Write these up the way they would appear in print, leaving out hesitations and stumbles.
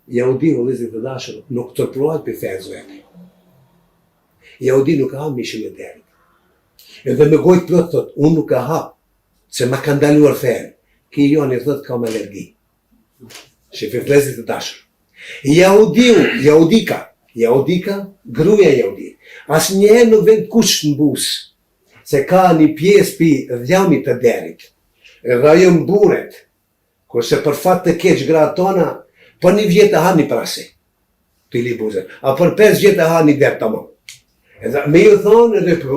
Jahudiu, vëllezër të dashur, nuk tërplohet për fejën zotë. Jahudi nuk ka hap mishin e derit. Edhe me gojë plot thot, unë nuk ka hap, se ma ka ndaluar fejën. Ki joni thot kam alergi. Shifë vëllezër të dashur. Jahudika, gruaja Jahudi. Asnjëherë nuk vend kush në bus, se ka një pjesë për dhjamit të derit. Edhe ajo mburet, kurse për fat të keq gratë tona, për 1 vjet e ha një prase, të li buzën, a për 5 vjet e ha një derë tamam. Edhe me ju thonë edhe për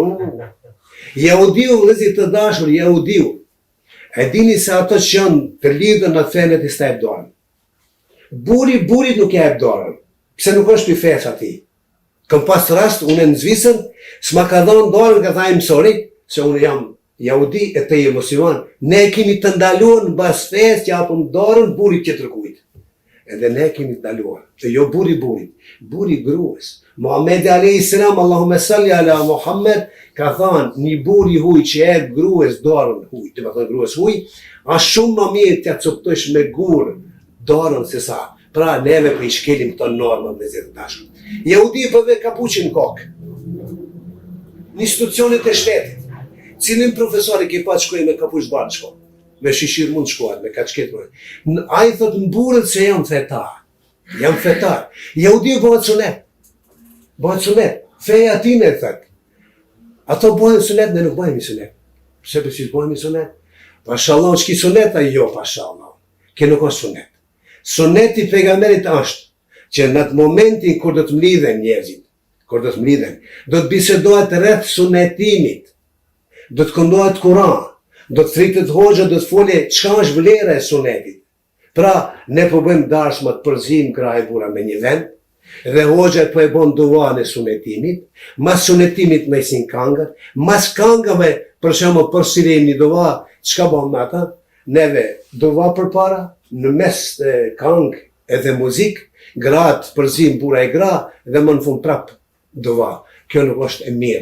Jahudiu, vëllezër të dashur, Jahudiu, e dini se ato që janë të lidhën në fenet i sta e dorën. Burit nuk e dorën, pse nuk është i fes ati. Këm pas rast, unë në Zvicër, s'ma ka dhonë dorën, ka tha im sorry, se unë jam Jahudi e te je musliman, ne kemi të ndaluar në bas fes që apëm dorën burit që tërkujt. Edhe ne kemi të ndaluar, e jo burit, grues. Muhammed a.s. Allahumme salli ala Muhammed, ka thanë, një buri huj që e grues dorën huj, të më thënë grues huj, a shumë më mirë të coptosh me gurë dorën se sa. Pra neve për i shkelim të norma dhe zirë të dashur. Jahudi përve kapuqin në kokë. Në institucionet e shtetit. Cilin profesori ke pa të shkoj me kapuq barë të shkoj. Me shishir mund të shkojat, me kaçket mund. A i thot në burët se jam fetar. Jam fetar. Jahudi bëhet sunet. Bëhet sunet. Feja tine e thët. Ato bëhen sunet, ne nuk bëhemi sunet. Pse për që bëhemi sunet? Pashallah, shki sunet, a jo pashallah. Ke nuk është sunet. Suneti pejgamberit është që në atë momentin kur do të mlidhen njerëzit, do të bisedohet rreth sunetimit, do të këndohet Kur'an, do të thritet hoxha, do të fole çka është vlera e sunetit. Pra, ne po bëjmë dashmë të përzim krahë bura me një vend, dhe hoxha po e bën duan e sunetimit, mas sunetimit me sin kangat, mas kangave për shembull për sirim një dua, çka bën me ata? Neve dua përpara, në mes të kang edhe muzik, gratë përzim bura e gra, dhe më në fund prap dua. Kjo nuk është e mirë.